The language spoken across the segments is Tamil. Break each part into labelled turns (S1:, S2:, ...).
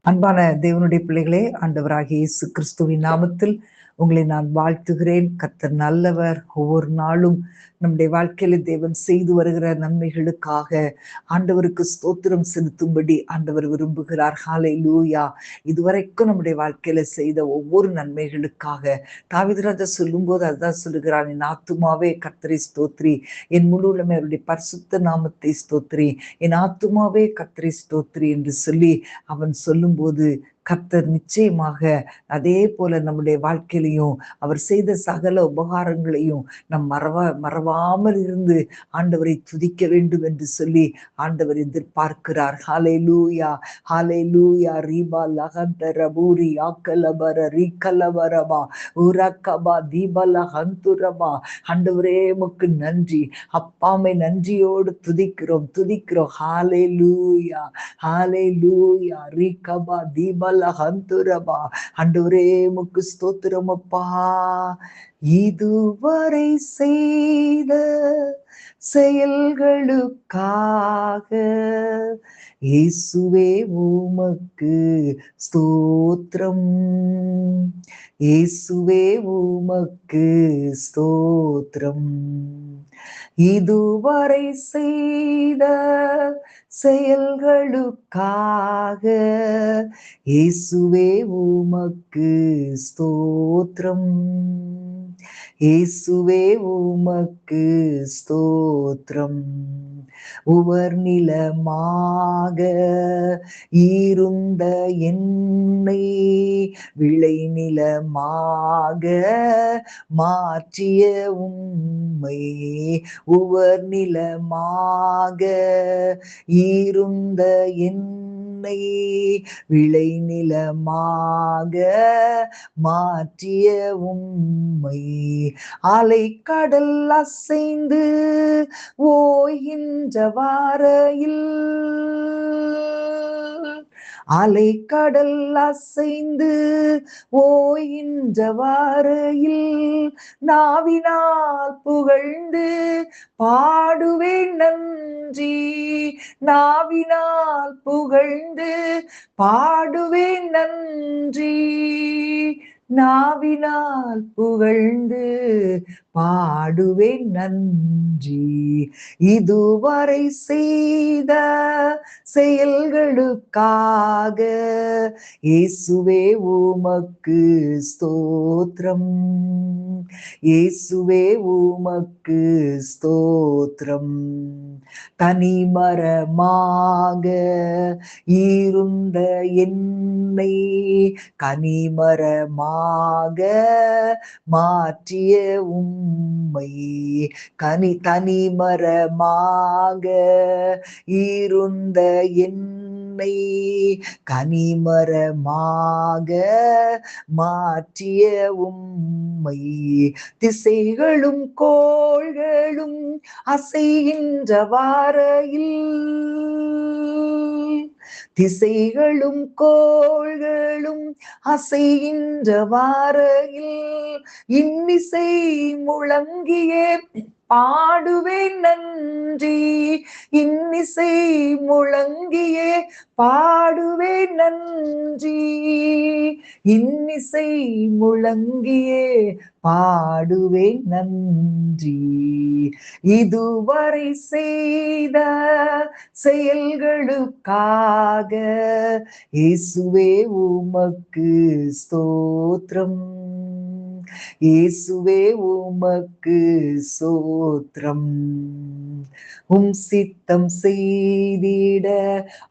S1: அன்பான தேவனுடைய பிள்ளைகளே, ஆண்டவராகிய இயேசு கிறிஸ்துவின் நாமத்தில் உங்களை நான் வாழ்த்துகிறேன். கர்த்தர் நல்லவர். ஒவ்வொரு நாளும் நம்முடைய வாழ்க்கையில தேவன் செய்து வருகிற நன்மைகளுக்காக ஆண்டவருக்கு ஸ்தோத்திரம் செலுத்தும்படி ஆண்டவர் விரும்புகிறார். ஹல்லேலூயா. இதுவரைக்கும் நம்முடைய வாழ்க்கையில செய்த ஒவ்வொரு நன்மைகளுக்காக தாவீது ராஜா சொல்லும்போது அதுதான் சொல்லுகிறான், என் ஆத்துமாவே கர்த்தரை ஸ்தோத்திரி, என் முழு உள்ளமே அவருடைய பரிசுத்த நாமத்தை ஸ்தோத்திரி, என் ஆத்துமாவே கர்த்தரை ஸ்தோத்திரி என்று சொல்லி அவன் சொல்லும்போது கர்த்தர் நிச்சயமாக அதே போல நம்முடைய வாழ்க்கையிலையும் அவர் செய்த சகல உபகாரங்களையும் நம் மறவாமல் இருந்து ஆண்டவரை துதிக்க வேண்டும் என்று சொல்லி ஆண்டவர் எதிர்பார்க்கிறார். ஹல்லேலூயா, ஹல்லேலூயா. ரீபா லகந்தர பூரி ஆக்கலபர ரீகலபரபா உரக்கபா தீபல ஹந்துரபா. ஆண்டவரே உமக்கு நன்றி அப்பாமை நன்றியோடு துதிக்கிறோம். ஹல்லேலூயா, ஹல்லேலூயா. ரீகபா தீபல ஹந்துரபா. ஆண்டவரே உமக்கு ஸ்தோத்திரம் அப்பா. இதுவரை செய்த செயல்களுக்காக இயேசுவே உமக்கு ஸ்தோத்திரம், இயேசுவே உமக்கு ஸ்தோத்திரம். இதுவரை செய்த செயல்களுக்காக இயேசுவே உமக்கு ஸ்தோத்திரம், இயேசுவே உமக்கு ஸ்தோத்திரம். உவர் நிலமாக இருந்த என்னை விளை நிலமாக மாற்றிய உம்மை, உவர் நிலமாக இருந்த என்னை விளை நிலமாக மாற்றிய உம்மை, அலைக்கடல் அசைந்து ஓய்கின்ற வாரையில், அலைக்கடல் அசைந்து ஓய்கின்ற வாரையில் நாவினால் புகழ்ந்து பாடுவேன் நன்றி, நாவினால் புகழ்ந்து பாடுவேன் நன்றி, நாவினால் புகழ்ந்து பாடுவேன் நன்றி. இதுவரை செய்த செயல்களுக்காக இயேசுவே உமக்கு ஸ்தோத்திரம், இயேசுவே உமக்கு ஸ்தோத்திரம். தனிமரமாக இருந்த என்னை கனிமரமாக மாற்றிய உம்மை, தனிமரமாக இருந்த என்னை கனிமரமாக மாற்றிய உம்மை, திசைகளும் கோள்களும் அசைகின்ற வாரையில், திசைகளும் கோள்களும் அசைகின்ற வாரையில் இன்னிசை முழங்கியே பாடுவேன் நன்றி, இன்னிசை முழங்கியே பாடுவேன் நன்றி, இன்னிசை முழங்கியே பாடுவேன் நன்றி. இதுவரை செய்த செயல்களுக்காக இயேசுவே உமக்கு ஸ்தோத்திரம், இயேசுவே உமக்கு ஸ்தோத்திரம். உம் சித்தம் செய்திட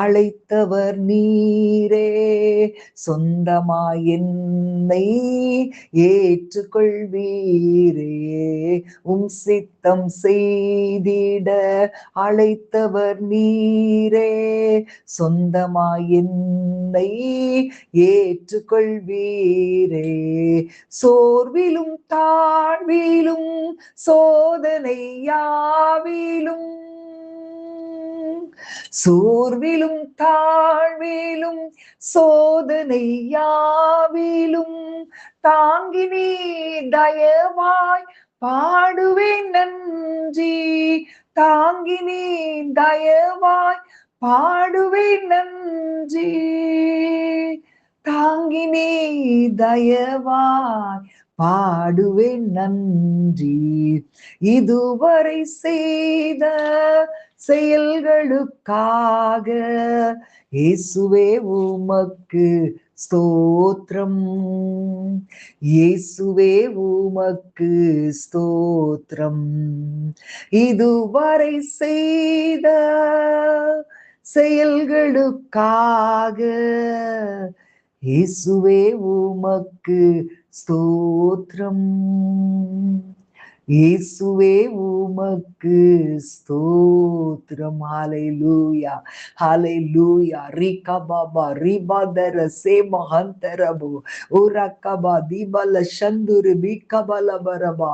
S1: அழைத்தவர் நீரே, சொந்தமாய் என்னை ஏற்றுக்கொள்வீரே, உம் சித்தம் செய்திட அழைத்தவர் நீரே, சொந்தமாய் என்னை ஏற்றுக்கொள்வீரே. சோர்விலும் தாழ்விலும் சோதனை யாவிலும், சோர்விலும் தாழ்விலும் சோதனை யாவிலும் தாங்கி நீ தயவாய் பாடுவேன் நன்றி, தாங்கி நீ தயவாய் பாடுவேன் நன்றி, தாங்கினே தயவாய் பாடுவேன் நன்றி, இதுவரை செய்த செயல்களுக்காக இயேசுவே உமக்கு ஸ்தோத்திரம், இயேசுவே உமக்கு ஸ்தோத்திரம், இதுவரை செய்த செயல்களுக்காக இயேசுவே உமக்கு ஸ்தோத்திரம், இயேசுவே உமக்கு ஸ்தோத்திரம். ஹalleluya, ஹalleluya. ரிகபாபா ரிபாதர சேமஹந்தரபு உரகபா தீபல சந்துரு பிகபலபரபா.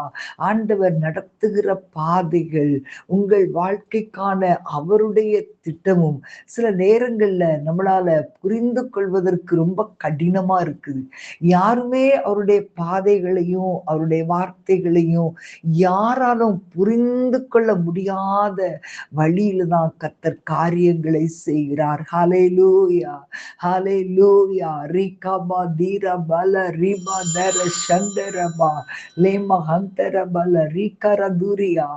S1: ஆண்டவர் நடத்துகிற பாதைகள், உங்கள் வாழ்க்கைக்கான அவருடைய திட்டமும் சில நேரங்கள்ல நம்மளால புரிந்து கொள்வதற்கு ரொம்ப கடினமா இருக்குது. யாருமே அவருடைய பாதைகளையும் அவருடைய வார்த்தைகளையும் யாராலும் புரிந்து கொள்ள முடியாத வழியில தான் கர்த்தர் காரியங்களை செய்கிறார். ஹalleluya, ஹalleluya. ரிகபா தீரபல ரிபா தர சந்தரபா லேமஹந்தரபல ரிகரதுரியா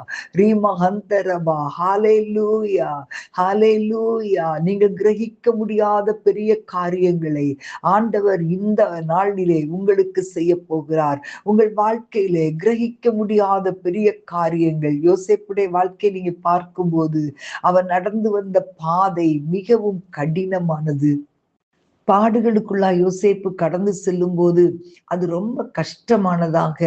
S1: ரிமஹந்தரபா. ஹalleluya, ஹalleluya. நீங்கள் கிரகிக்க முடியாத பெரிய காரியங்களை ஆண்டவர் இந்த நாளிலே உங்களுக்கு செய்ய போகிறார். உங்கள் வாழ்க்கையிலே கிரகிக்க முடியாத பெரிய காரியங்கள். யோசேப்புடைய வாழ்க்கை நீங்க பார்க்கும்போது அவன் நடந்து வந்த பாதை மிகவும் கடினமானது. பாடுகளுக்குள்ளா யோசேப்பு கடந்து செல்லும் போது அது ரொம்ப கஷ்டமானதாக,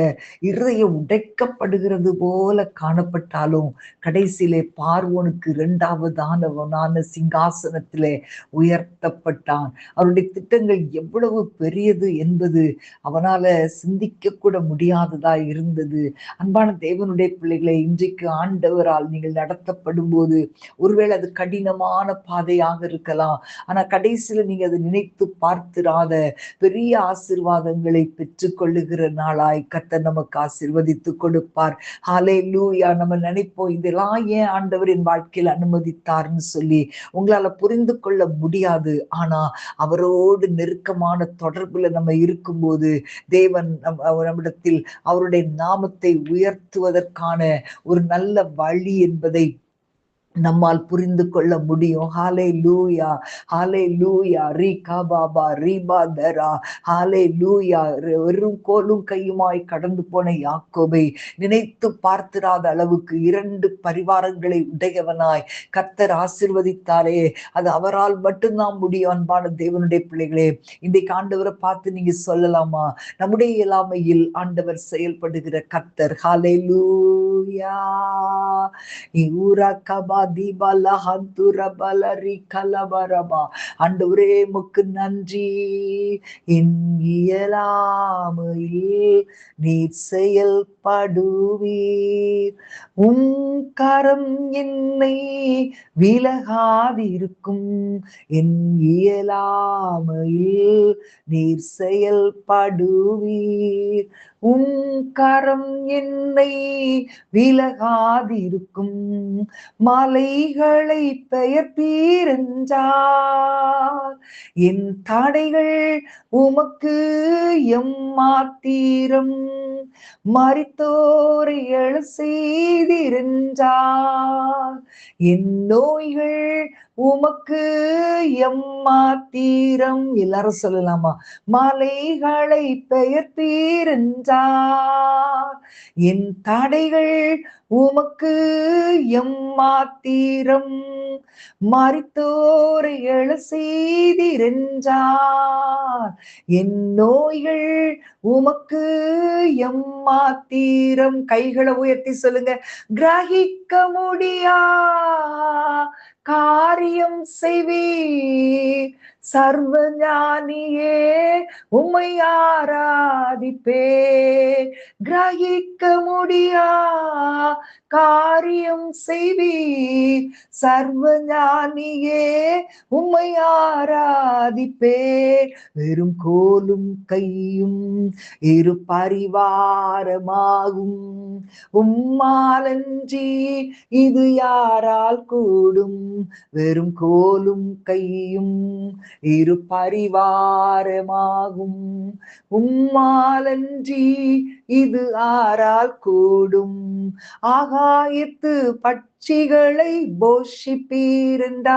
S1: இருதயம் உடைக்கப்படுகிறது போல காணப்பட்டாலும் கடைசியிலே பார்வோனுக்கு இரண்டாவதானவனான சிங்காசனத்திலே உயர்த்தப்பட்டான். அவருடைய திட்டங்கள் எவ்வளவு பெரியது என்பது அவனால சிந்திக்க கூட முடியாததா இருந்தது. அன்பான தேவனுடைய பிள்ளைகளை, இன்றைக்கு ஆண்டவரால் நீங்கள் நடத்தப்படும் போது ஒருவேளை அது கடினமான பாதையாக இருக்கலாம். ஆனா கடைசியில நீங்க அதை நினைத்து பார்த்திராத பெரிய ஆசீர்வாதங்களை பெற்றுக் கொள்ளுகிற நாளாய் கர்த்தர் நமக்கு ஆசீர்வதித்து கொடுப்பார். ஹalleluya. நம்ம நினைப்போம், இதெல்லாம் ஏன் ஆண்டவர் என் வாழ்க்கையில் அனுமதித்தார்னு சொல்லி. உங்களால புரிந்து கொள்ள முடியாது. ஆனா அவரோடு நெருக்கமான தொடர்புல நம்ம இருக்கும்போது தேவன் நம்மிடத்தில் அவருடைய நாமத்தை உயர்த்துவதற்கான ஒரு நல்ல வழி என்பதை நம்மால் புரிந்து கொள்ள முடியும். ஹalleluya, ஹalleluya. ரிகபாபா ரிபாதரா ஹalleluya. வெறும் கோலும் கையுமாய் கடந்து போன யாக்கோபை நினைத்து பார்த்திராத அளவுக்கு 2 பரிவாரங்களை உடையவனாய் கர்த்தர் ஆசீர்வதித்தாரே, அது அவரால் மட்டும்தான் முடியும். அன்பான தேவனுடைய பிள்ளைகளே, இன்றைக்கு ஆண்டவரை பார்த்து நீங்க சொல்லலாமா? நம்முடைய இயலாமையில் ஆண்டவர் செயல்படுகிற கர்த்தர். ஹalleluya. ஆண்டவரே உமக்கு நன்றி. என் இயலாமையில் நீர் செயல்படுவீர், உம் கரம் என்னை விலகாதிருக்கும். என் இயலாமையில் நீர் செயல்படுவீர், உம் கரம் என்னை விலகாதிருக்கும். மலைகளை பெயர்ப்பீர் என்றார், என் தடைகள் உமக்கு எம்மாத்திரம். மரித்தோரை எழ செய்திருந்தார், என் நோய்கள் உமக்கு எம்மாத்திரம். எல்லாரும் சொல்லலாமா? மலைகளை பெயர்ப்பீர் என்றார், என் தடைகள் உமக்கு எம்மாத்திரம். மரித்தோரை எழ செய்திருந்தார், என் நோய்கள் உமக்கு எம்மாத்திரம். கைகளை உயர்த்தி சொல்லுங்க. கிரகிக்க முடியா காரியம் செய்வீர், சர்வ ஞானியே உம்மை ஆராதிப்பே. கிரகிக்க முடியா காரியம் செய்வீர். சர்வ ஞானியே உம்மை ஆராதிப்பேன். வெறும் கோலும் கையும் இரு பரிவாரமாகும். உம்மாலன்றி இது யாரால் கூடும். வெறும் கோலும் கையும் இரு பரிவாரமாகும். உம்மாலன்றி இது ஆரால் கூடும். ஆகாயத்து பட்சிகளை போஷிப்பீரென்றார்.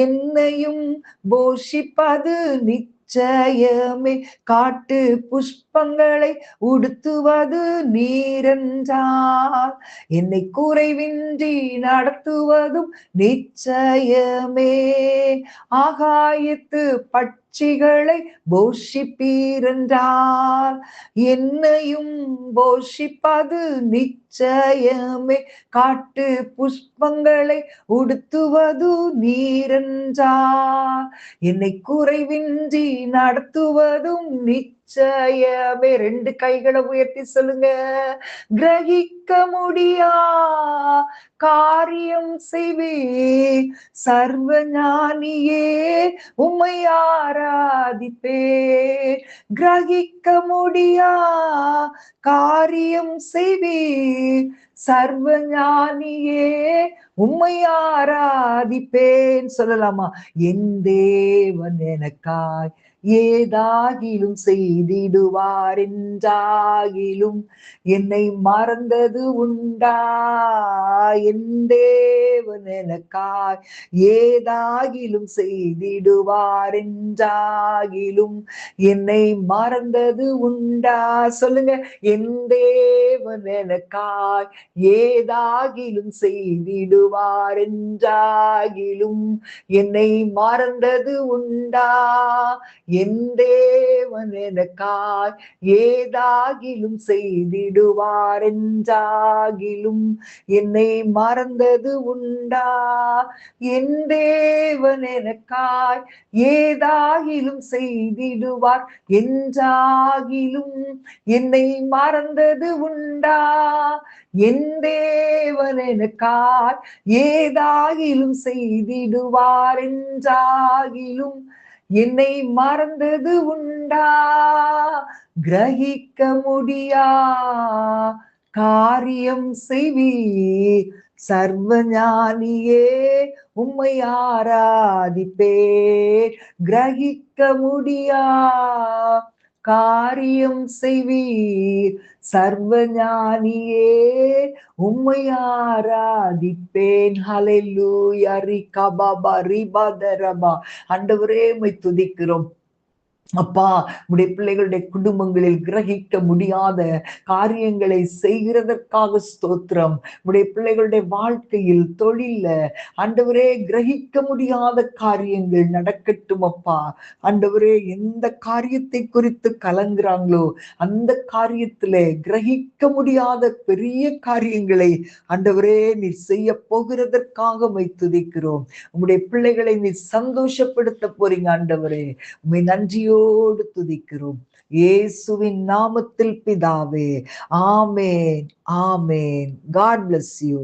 S1: என்னையும் போஷிப்பது நிச்சயமே. காட்டு புஷ்பங்களை உடுத்துவது நீரென்றார். என்னை குறைவின்றி நடத்துவதும் நிச்சயமே. ஆகாயத்து பட்சிகளை போஷிப்பீரென்றார். என்னையும் போஷிப்பது நிச்சயமே. காட்டு புஷ்பங்களை உடுத்துவது நீரென்றார். என்னை குறைவின்றி நடத்துவதும் நிச்சயமே. 2 கைகளை உயர்த்தி சொல்லுங்க. கிரகிக்க முடியா காரியம் செய்வீர். சர்வ ஞானியே உம்மை ஆராதிப்பேன். கிரகிக்க முடியா காரியம் செய்வீர். சர்வ ஞானியே உம்மை ஆராதிப்பேன். சொல்லலாமா? என் தேவன் எனக்காய் ஏதாகிலும் செய்திடுவார் என்றாகிலும் என்னை மறந்தது உண்டா. என் தேவன் எனக்காய் ஏதாகிலும் செய்திடுவார் என்றாகிலும் என்னை மறந்தது உண்டா. சொல்லுங்க. என் தேவன் எனக்காய் ஏதாகிலும் செய்திடுவார் என்றாகிலும் என்னை மறந்தது உண்டா. என் தேவன் எனக்காய் ஏதாகிலும் செய்திடுவார் என்றாகிலும் என்னை மறந்தது உண்டா. என் தேவன் எனக்காய் ஏதாகிலும் செய்திடுவார் என்றாகிலும் என்னை மறந்தது உண்டா. என் தேவன் எனக்காய் ஏதாகிலும் செய்திடுவார் என்றாகிலும் என்னை மறந்தது உண்டா. கிரகிக்க முடியா காரியம் செய்வீர். சர்வ ஞானியே உம்மை ஆராதிப்பேன். கிரகிக்க முடியா காரியம் செய்வீர். சர்வ ஞானியே உம்மை ஆராதிப்பேன். ஹல்லேலூயா. ரிகபபா ரிபதரபா. ஆண்டவரே உம்மை துதிக்கிறோம். அப்பா, உடைய பிள்ளைகளுடைய குடும்பங்களில் கிரகிக்க முடியாத காரியங்களை செய்கிறதற்காக ஸ்தோத்திரம். உடைய பிள்ளைகளுடைய வாழ்க்கையில், தொழில ஆண்டவரே கிரகிக்க முடியாத காரியங்கள் நடக்கட்டும் அப்பா. ஆண்டவரே எந்த காரியத்தை குறித்து கலங்குறாங்களோ அந்த காரியத்துல கிரகிக்க முடியாத பெரிய காரியங்களை ஆண்டவரே நீர் செய்ய போகிறதற்காக உம்மை துதிக்கிறோம். உம்முடைய பிள்ளைகளை நீர் சந்தோஷப்படுத்த போறீங்க ஆண்டவரே. உம்மை நன்றியோடு துதிக்கிறோம். இயேசுவின் நாமத்தில் பிதாவே. ஆமேன், ஆமேன். God bless you.